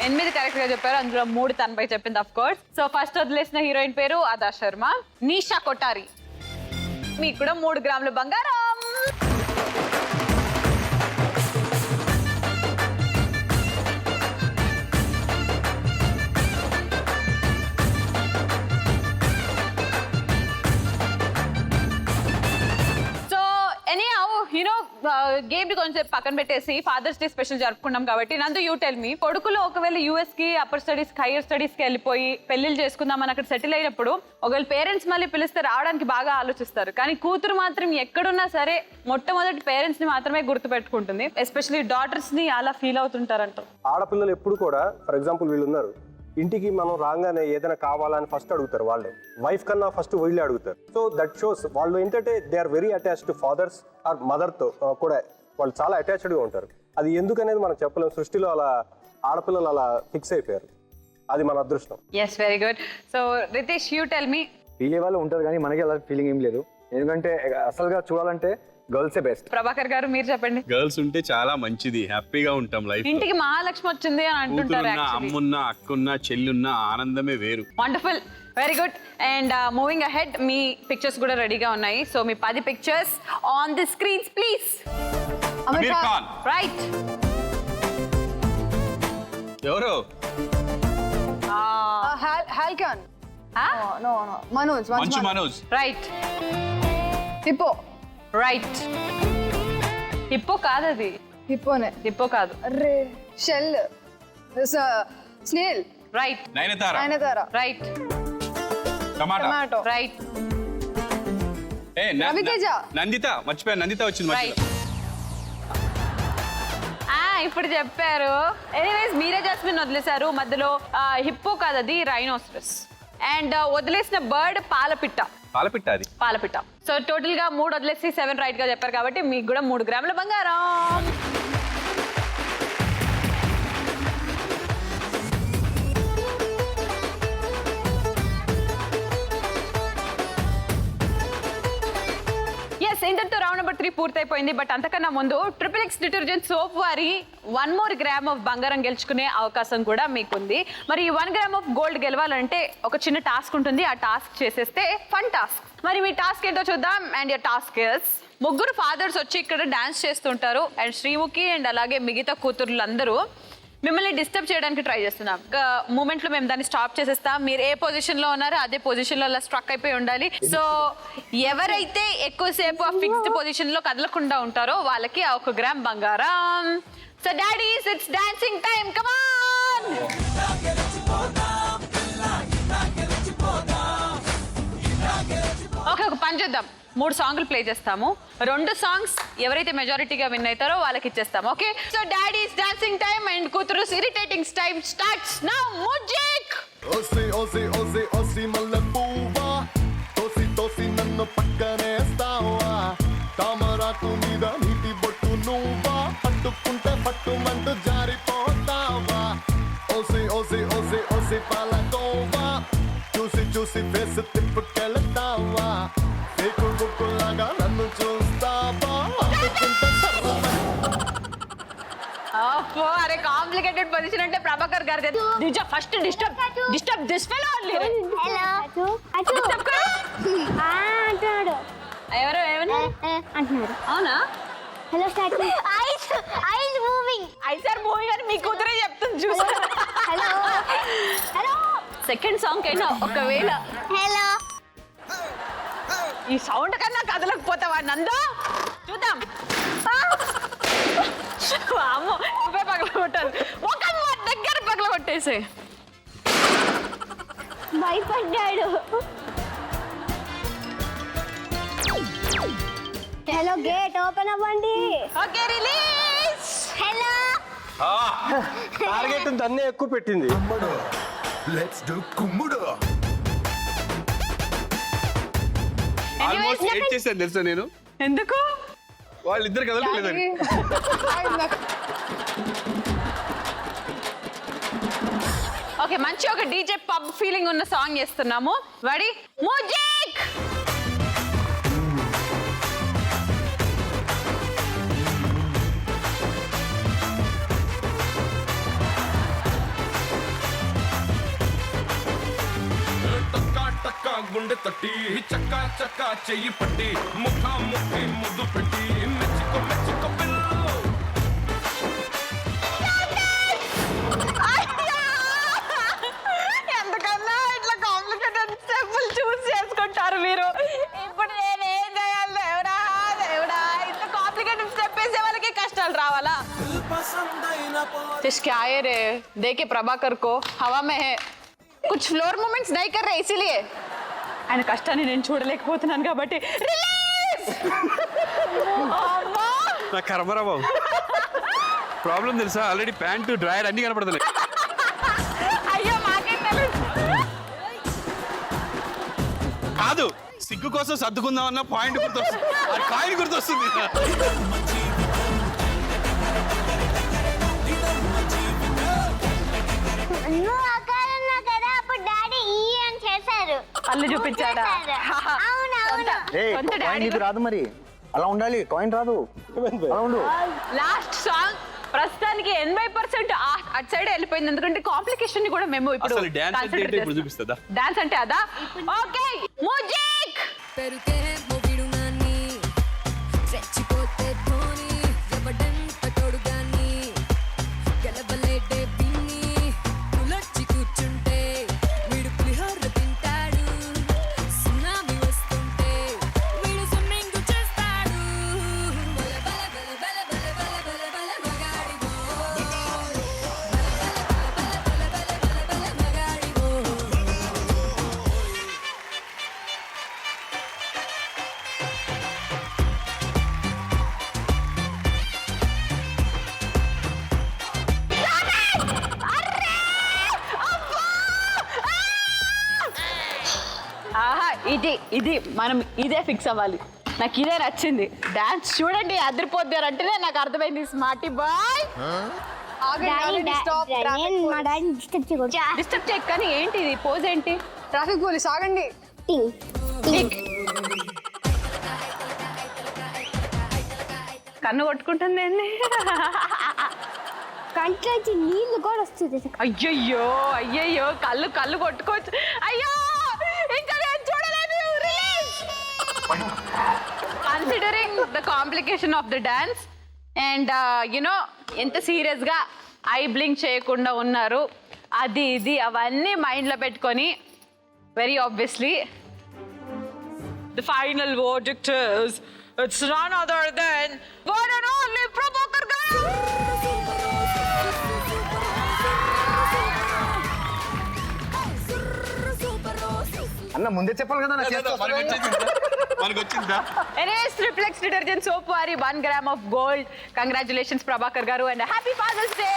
8 కరెక్ట్ గా చెప్పారు. అందులో 3 తనపై చెప్పింది ఆఫ్ కోర్స్. సో ఫస్ట్ వదిలేసిన హీరోయిన్ పేరు అదా శర్మ. నీషా కొట్టారి. మీకు కూడా 3 గ్రాముల బంగారం. గేమ్ ని కొంచెం పక్కన పెట్టేసి ఫాదర్స్ డే స్పెషల్ జరుపుకున్నాం కాబట్టి నందు యూ టెల్ మీ, కొడుకులు ఒకవేళ యూఎస్ కి అప్పర్ స్టడీస్ హైయర్ స్టడీస్ కి వెళ్ళిపోయి పెళ్లిళ్ళు చేసుకుందాం అని అక్కడ సెటిల్ అయినప్పుడు ఒకవేళ పేరెంట్స్ మళ్ళీ పిలిస్తే రావడానికి బాగా ఆలోచిస్తారు. కానీ కూతురు మాత్రం ఎక్కడున్నా సరే మొట్టమొదటి పేరెంట్స్ ని మాత్రమే గుర్తు పెట్టుకుంటుంది. ఎస్పెషల్లీ డాటర్స్ ని అలా ఫీల్ అవుతుంటారంట. ఆడపిల్లలు ఎప్పుడు కూడా ఫర్ ఎగ్జాంపుల్ వీళ్ళు ఉన్నారు, ఇంటికి మనం రాగానే ఏదైనా కావాలని ఫస్ట్ అడుగుతారు. వాళ్ళే వైఫ్ కన్నా ఫస్ట్ వీళ్ళే అడుగుతారు. సో దట్ షోస్ వాళ్ళు ఏంటంటే they are very attached to fathers or మదర్తో కూడా వాళ్ళు చాలా అటాచ్డ్గా ఉంటారు. అది ఎందుకనేది మనం చెప్పలేము. సృష్టిలో అలా ఆడపిల్లలు అలా ఫిక్స్ అయిపోయారు. అది మన అదృష్టం. Yes, very good. So Ritesh you tell me. Feel అయ్యే వాళ్ళు ఉంటారు కానీ మనకి అలా ఫీలింగ్ ఏం లేదు. ఎందుకంటే అసలుగా చూడాలంటే గర్ల్సే బెస్ట్. ప్రభాకర్ గారు మీరు చెప్పండి. గర్ల్స్ ఉంటే చాలా మంచిది, హ్యాపీగా ఉంటాం లైఫ్. ఇంటికి మహాలక్ష్మి వచ్చింది అని అంటుంటారు. అమ్మున్నా అక్కున్నా చెల్లున్నా ఆనందమే వేరు. Wonderful. Very good and moving ahead మీ పిక్చర్స్ కూడా రెడీగా ఉన్నాయి సో మీ 10 pictures on the screens please. Aamir Khan. Right. ఎవరు? హాల్కాన్. No Manoj. Manchu Manoj. Right. Hippo. Right. Hippo కాదు అది. హిప్పోనే. హిప్పో కాదు. అరే shell. Snail. Right. Nayanthara. Right. Tomato. Right. Ravi Teja. Nanditha, మర్చిపోయాను, నందిత వచ్చింది రైట్. ఇప్పుడు చెప్పారు. ఎనీవేస్ మీరే జాస్మిన్ వదిలేశారు మధ్యలో. హిప్పో కాదు అది, రైనోసరస్. అండ్ వదిలేసిన బర్డ్ పాలపిట్ట. పాలపిట్ట అది. పాలపిట్ట. సో టోటల్ గా 3 వదిలేసి 7 రైట్ గా చెప్పారు కాబట్టి మీకు కూడా 3 గ్రాముల బంగారం. ఎస్, ఇంతటితో రౌండ్ నెంబర్ 3 పూర్తయిపోయింది. బట్ అంతకన్నా ముందు XXX డిటర్జెంట్ సోప్ వారి 1 more gram ఆఫ్ బంగారం గెలుచుకునే అవకాశం కూడా మీకుంది. మరి ఈ 1 gram ఆఫ్ గోల్డ్ గెలవాలంటే ఒక చిన్న టాస్క్ ఉంటుంది. ఆ టాస్క్ చేసేస్తే ఫన్ టాస్క్. మరి మీ టాస్క్ ఏంటో చూద్దాం. అండ్ యర్ టాస్క్ ఇస్, ముగ్గురు ఫాదర్స్ వచ్చి ఇక్కడ డాన్స్ చేస్తుంటారు. అండ్ శ్రీముఖి అండ్ అలాగే మిగతా కూతుర్లందరూ మిమ్మల్ని డిస్టర్బ్ చేయడానికి ట్రై చేస్తున్నాం. మూమెంట్ లో మేము దాన్ని స్టాప్ చేసేస్తాం. మీరు ఏ పొజిషన్ లో ఉన్నారో అదే పొజిషన్ లో అలా స్ట్రక్ అయిపోయి ఉండాలి. సో ఎవరైతే ఎక్కువసేపు ఆ ఫిక్స్డ్ పొజిషన్ లో కదలకుండా ఉంటారో వాళ్ళకి ఆ 1 గ్రామ్ బంగారం. So daddies, it's dancing time, come on. Okay, ఒక పని చేద్దాం. 3 సాంగ్లు ప్లే చేస్తాము. 2 సాంగ్స్ ఎవరైతే మెజారిటీగా విన్ అవుతారో వాళ్ళకి ఇచ్చేస్తాం. Okay, so daddies dancing time and కూతురు irritating time starts now. Music. ఓసి ఓసి ఓసి ఓసి మల్లె పువ్వా, తోసి తోసి నన్ను పక్కనేస్తావా, తామరాకు మీద నీటి బొట్టు నువ్వా, పట్టుకుంటే పట్టుమంటూ జారిపోతావా, ఓసి ఓసి ఓసి ఓసి పాలకోవా, చూసి చూసి ఫేస్ తిప్పుకెళ్తావా, లాగా నన్ను చూస్తావా, అందుకుంటే అరే కాంప్లికేటెడ్ పొజిషన్ అంటే ప్రభాకర్ గారు నిజం. First disturb this fellow only. Hello అంటున్నాడు. ఎవరు ఏమన్నారు అంటున్నారు. అవునా? Hello start. Ice moving. IISER moving అని మీ కూతురే చెప్తుంది చూసా. Hello hello. సెకండ్ సాంగ్ అయినా ఒకవేళ హలో ఈ సౌండ్ కన్నా కదలకపోతావా నందో? చూద్దాం. అమ్మో, నువ్వే పగలగొట్టాలి. ఒక దగ్గర పగలగొట్టేసి భయపడ్డాడు. హలో గేట్ ఓపెన్ అవ్వండి. Okay, release. హలో. టార్గెట్ దాన్నే ఎక్కువ పెట్టింది. Let's do కుమ్ముడు. ఆల్మోస్ట్ ఏడ్ చేశాను తెలుసా నేను. ఎందుకు? వాళ్ళిద్దరు కదలలేదని. ఓకే, మంచి ఒక డీజే పబ్ ఫీలింగ్ ఉన్న సాంగ్ చేస్తున్నాము. Ready, music. గుండె తట్టి చక్కా చక్కా చెయ్యి పట్టి ముఖా ముఖి ముద్దు పెట్టి మెచ్చుకో మెచ్చుకో పిల్లలు. ఎందుకన్నా ఇట్లా కాంప్లికేటెడ్ స్టెప్పులు చూస్ చేసుకుంటారు మీరు? ఇప్పుడు నేను ఏం చేయాలి దేవుడా దేవుడా? ఇంత కాంప్లికేటెడ్ స్టెప్ వేసే వాళ్ళకి కష్టాలు రావాలా? इसके आए रे देखे प्रभाकर को हवा में है कुछ फ्लोर मूवमेंट्स नहीं कर रहे इसीलिए ఆయన కష్టాన్ని నేను చూడలేకపోతున్నాను కాబట్టి రిలీజ్. నా కర్మరా బాబు. ప్రాబ్లం తెలుసా, ఆల్రెడీ ప్యాంటు డ్రాయర్ అన్ని కనపడుతున్నాయి. అయ్యో మాకేం తెలుసు. కాదు, సిగ్గు కోసం సర్దుకుందాం అన్న పాయింట్ గుర్తొస్తుంది, కాయిన్ గుర్తొస్తుంది. నువ్వు అక్కడున్నా కదా అప్పుడు డాడీ ఈ అని చేశారు. అల్లు చూపించాడా? అవునవును. కాయిన్ ఇది రాదు, మరి అలా ఉండాలి. కాయిన్ రాదు, అలా ఉండు. లాస్ట్ సాంగ్ ప్రస్తుతానికి 80% అటు సైడ్ వెళ్ళిపోయింది, ఎందుకంటే కాంప్లికేషన్ ని కూడా మేము ఇప్పుడు అసలు డాన్స్ అంటే ఏంటో ఇప్పుడు చూపిస్తుందా? డాన్స్ అంటే అదా? Okay music. పెరుగే మొగిడు నాన్ని రెచ్చిపోతే ధోని ఎవడంత తోడుగాని గెలవలేడే పిన్ని నులొచ్చి కూర్చుంటే వీడు పులిహోర తింటాడు సునామీ వస్తుంటే వీడు స్విమ్మింగ్ చేస్తాడు బల బల బల బల బల బల బల బల మగాడివో ఆహా, ఇది మనం ఇదే ఫిక్స్ అవ్వాలి. నాకు ఇదే నచ్చింది. డాన్స్ చూడండి అదిరిపోద్ది అంటేనే నాకు అర్థమైంది. స్మార్టీ బాయ్ నేను మా డాడీని డిస్టర్బ్ చేయకూడదు. డిస్టర్బ్ చేయకు, కానీ ఏంటి ఇది పోజ్ ఏంటి? ట్రాఫిక్ పోలీస్ ఆగండి. టింగ్. టిక్. కన్ను కొట్టుకుంటుంది ఏంది? కంట్లోంచి నీళ్లు కూడా వస్తుంది. అయ్యయ్యో అయ్యయ్యో, కళ్ళు కొట్టుకోవచ్చు. అయ్యో ఇంకా నేను చూడలేదు. Considering the complication of the dance and you know ఎంత సీరియస్ గా ఐ బ్లింక్ చేయకుండా ఉన్నారు, అది ఇది అవన్నీ మైండ్ లో పెట్టుకొని very obviously the final verdict is it's none other than one and only Prabhakar గారు. అన్న ముందే చెప్పాలి కదా నాకు చేస్తా మనకు వచ్చిందా? Anyways, Triplex detergent soap wari 1 gram of gold. Congratulations Prabhakar garu and happy Father's Day.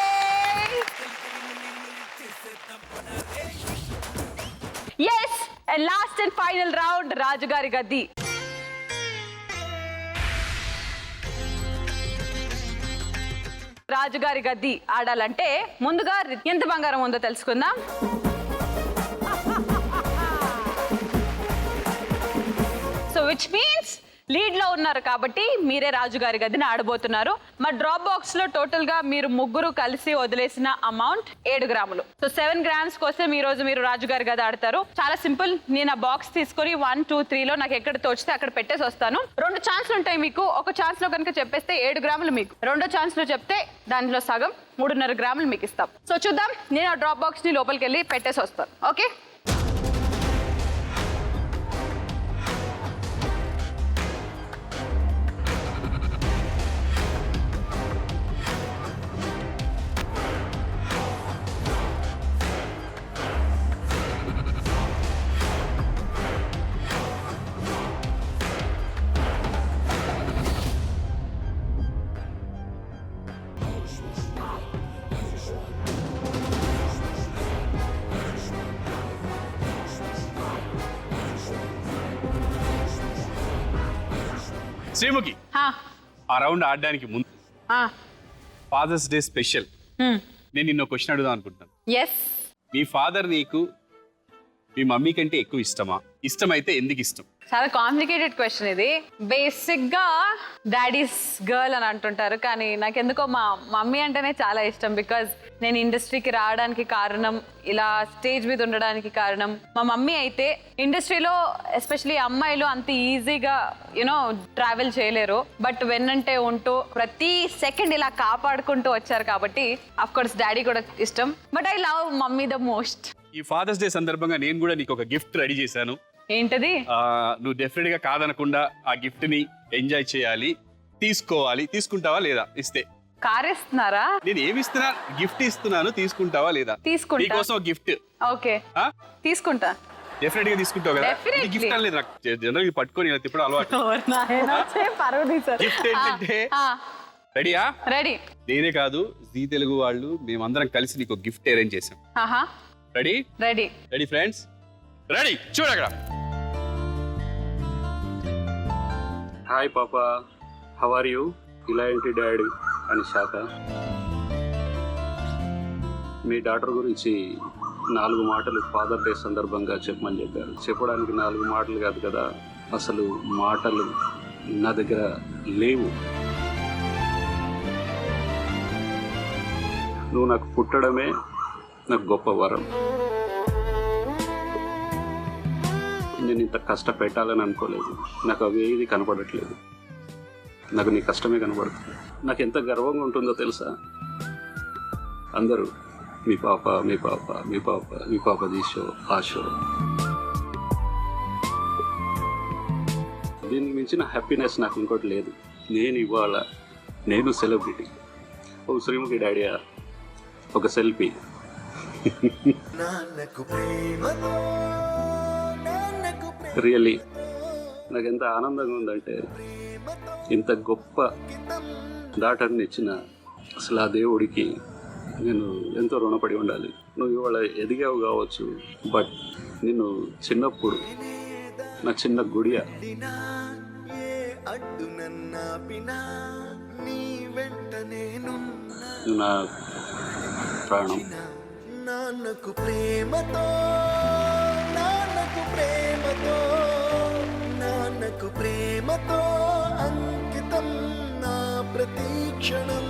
Yes, and last and final round Raju gari gaddi. రాజు గారి గద్ది ఆడాలంటే ముందుగా ఎంత బంగారం ఉందో తెలుసుకుందాం. సో విచ్ మీన్స్ లీడ్ లో ఉన్నారు కాబట్టి మీరే రాజుగారి గదిని ఆడబోతున్నారు. మా డ్రాప్ బాక్స్ లో టోటల్ గా మీరు ముగ్గురు కలిసి వదిలేసిన అమౌంట్ 7 గ్రాములు. సో 7 గ్రామ్స్ కోసం ఈ రోజు మీరు రాజుగారి గది ఆడతారు. చాలా సింపుల్. నేను ఆ బాక్స్ తీసుకొని 1, 2, 3 లో నాకు ఎక్కడ తోచితే అక్కడ పెట్టేసి వస్తాను. 2 ఛాన్స్లు ఉంటాయి మీకు. ఒక ఛాన్స్ లో కనుక చెప్పేస్తే 7 గ్రాములు మీకు, రెండో ఛాన్స్ లో చెప్తే దానిలో సగం 3.5 గ్రాములు మీకు ఇస్తాం. సో చూద్దాం. నేను ఆ డ్రాప్ బాక్స్ ని లోపలికి వెళ్ళి పెట్టేసి వస్తాను. ఓకే, శ్రీముఖి, ఆ రౌండ్ ఆడడానికి ముందు ఫాదర్స్ డే స్పెషల్ నేను నిన్న క్వశ్చన్ అడుగుదాం అనుకుంటున్నాను. ఎస్. మీ ఫాదర్ నీకు మీ మమ్మీ కంటే ఎక్కువ ఇష్టమా? ఇష్టమైతే ఎందుకు ఇష్టం? చాలా కాంప్లికేటెడ్ క్వశ్చన్ ఇది. బేసిక్ గా డాడీస్ గర్ల్ అని అంటుంటారు, కానీ నాకు ఎందుకో మా మమ్మీ అంటేనే చాలా ఇష్టం. బికాజ్ నేను ఇండస్ట్రీకి రావడానికి కారణం, ఇలా స్టేజ్ మీద ఉండడానికి కారణం మా మమ్మీ. అయితే ఇండస్ట్రీలో ఎస్పెషలీ అమ్మాయిలు అంత ఈజీగా యునో ట్రావెల్ చేయలేరు, బట్ వెన్నంటే ఉంటూ ప్రతి సెకండ్ ఇలా కాపాడుకుంటూ వచ్చారు కాబట్టి అఫ్ కోర్స్ డాడీ కూడా ఇష్టం. But I love mummy the most. ఈ ఫాదర్స్ డే సందర్భంగా నేను కూడా నీకు ఒక గిఫ్ట్ రెడీ చేశాను. ఏంటది? నువ్వు డెఫినెట్ గా కాదనకుండా ఆ గిఫ్ట్ ని ఎంజాయ్ చేయాలి, తీసుకోవాలి. తీసుకుంటావా లేదా? ఇస్తే కార్ ఇస్తున్నారా? నేను ఏమి ఇస్తున్నా? గిఫ్ట్ ఇస్తున్నాను, తీసుకుంటావా లేదా? తీసుకుంటా. నీకోసం గిఫ్ట్. ఓకే, తీసుకుంటా. డెఫినెట్ గా తీసుకుంటావు కదా? Definitely. గిఫ్ట్ అనలేదు నాకు, జనరల్ గా పట్టుకొని ఇలా తిప్పడం అలవాటు. గిఫ్ట్ ఏంటంటే, రెడీయా? రెడీ. నేనే కాదు, జీ తెలుగు వాళ్ళు మేమందరం కలిసి నీకు గిఫ్ట్ అరేంజ్ చేసాం. Ready? Ready. Ready friends? Ready. చూడు అక్కడ. హాయ్ పాపా, హౌ ఆర్ యూ? ఇలా ఏంటి డాడీ అని శాఖ. మీ డాటర్ గురించి 4 మాటలు ఫాదర్ డే సందర్భంగా చెప్పమని చెప్పారు. చెప్పడానికి 4 మాటలు కాదు కదా, అసలు మాటలు నా దగ్గర లేవు. నువ్వు నాకు పుట్టడమే నాకు గొప్ప వరం. నేను ఇంత కష్టపెట్టాలని అనుకోలేదు. నాకు అవి ఏది కనపడట్లేదు. నాకు నీ కష్టమే కనపడుతుంది. నాకు ఎంత గర్వంగా ఉంటుందో తెలుసా? అందరూ మీ పాప మీ పాప మీ పాప మీ పాపది షో ఆ షో. దీనికి మించిన హ్యాపీనెస్ నాకు ఇంకోటి లేదు. నేను ఇవాళ నేను సెలబ్రిటీ. ఓ శ్రీముఖి డాడీ ఒక సెల్ఫీ. రియల్లీ నాకు ఎంత ఆనందంగా ఉందంటే, ఇంత గొప్ప డాటర్ని ఇచ్చిన అసలు ఆ దేవుడికి నేను ఎంతో రుణపడి ఉండాలి. నువ్వు ఇవాళ ఎదిగావు కావచ్చు, బట్ నిన్ను చిన్నప్పుడు నా చిన్న గుడియ నా ప్రాణం. నాన్నకు ప్రేమతో నాన్నకు ప్రేమతో నాన్నకు ప్రేమతో అంకితం నా ప్రతీక్షణం.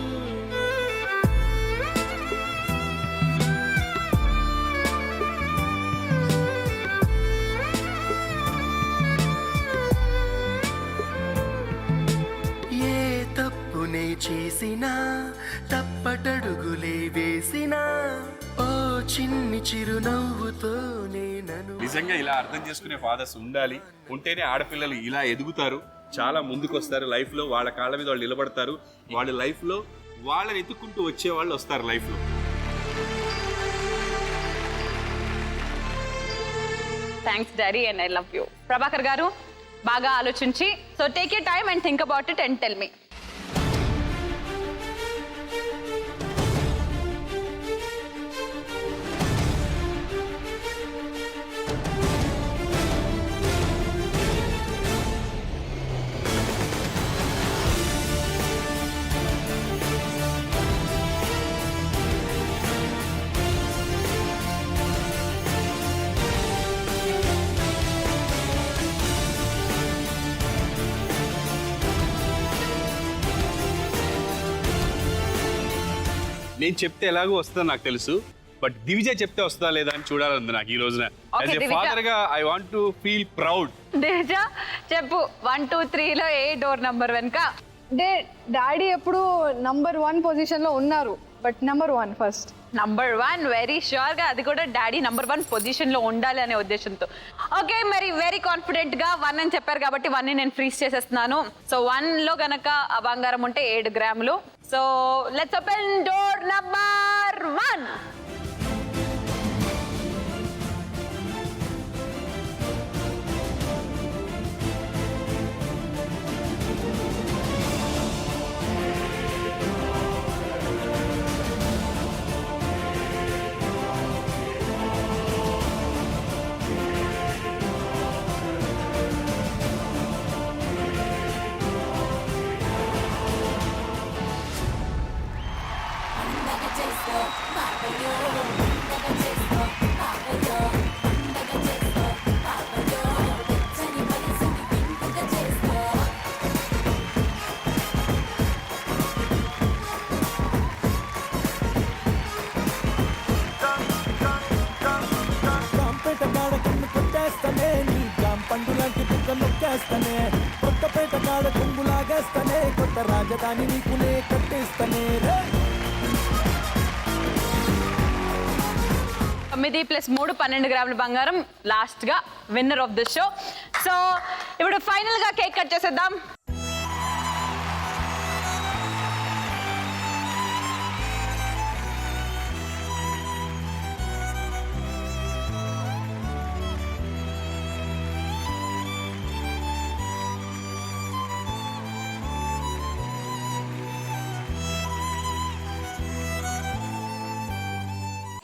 ఏ తప్పునే చేసినా తప్పటడుగులే వేసినా ఓ చిన్ని చిరునవ్వుతో నేనను. నిజంగా ఇలా అర్థం చేసుకునే ఫాదర్స్ ఉండాలి. ఉంటేనే ఆడపిల్లలు ఇలా ఎదుగుతారు, చాలా ముందుకు వస్తారు లైఫ్లో. వాళ్ళ కాళ్ళ మీద వాళ్ళు నిలబడతారు. వాళ్ళ లైఫ్లో వాళ్ళని ఎత్తుక్కుంటూ వచ్చే వాళ్ళు వస్తారు లైఫ్లో. Thanks daddy and I love you. Prabhakar గారు బాగా ఆలోచించి, so take you time and think about it and tell me. నేను చెప్తే ఎలాగో వస్తుందో నాకు తెలుసు, బట్ దివిజ చెప్తే వస్తుందా లేదా అని చూడాలంది నాకు ఈ రోజున. యాజ్ ఎ ఫాదర్ గా I want to feel proud. Divija చెప్పు, 1 2 3లో ఏ డోర్ నంబర్ వెనుక? అంటే డాడీ ఎప్పుడు నంబర్ 1 పొజిషన్ లో ఉన్నారు, but number 1 first. Number 1 very sure గా, అది కూడా డాడీ నంబర్ 1 పొజిషన్ లో ఉండాలి అనే ఉద్దేశంతో. ఓకే, మరి వెరీ కాన్ఫిడెంట్ గా 1 అని చెప్పారు కాబట్టి 1 ని నేను ఫ్రీజ్ చేసేస్తున్నాను. సో 1 లో గనక ఆ బంగారం ఉంటే 7 గ్రాములు. So let's open door number 1. Kothapeta కాడ కొంగులాగేస్తానే, కొత్త రాజధాని నీకునే కట్టేస్తానే. 9 + 3 12 గ్రాముల బంగారం లాస్ట్ గా winner of the show. So ఇప్పుడు ఫైనల్ గా కేక్ కట్ చేసేద్దాం.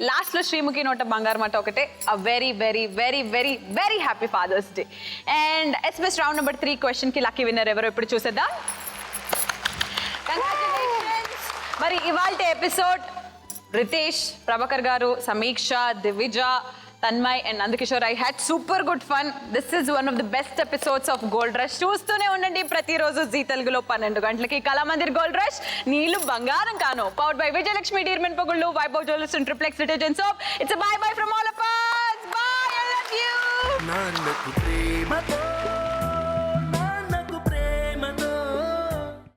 లాస్ట్ లో శ్రీముఖి నోట బంగారం అట ఒకటే. Uh very very very very very happy fathers day. And SMS round number 3 question కి లక్కీ విన్నర్ ఎవరో ఇప్పుడు చూసేద్దాం. కంగ్రాచులేషన్స్. మరి ఇవాల్టి ఎపిసోడ్ రితేష్, ప్రభాకర్ గారు, Sameeksha, Divija, Tanmay and Nandakishore. I had super good fun. This is one of the best episodes of gold rush. చూస్తూనే ఉండండి ప్రతిరోజు జీ తెలుగులో 12 గంటలకి కళామందిర్ గోల్డ్ రష్. నీళ్ళు బంగారం కాను. పవర్డ్ బై విజయలక్ష్మి డీర్మెంట్ పొగుళ్ళు, Vaibhav jewellers and triplex detergent soap. It's bye bye from all of us. Bye. I love you. Nannaku Prematho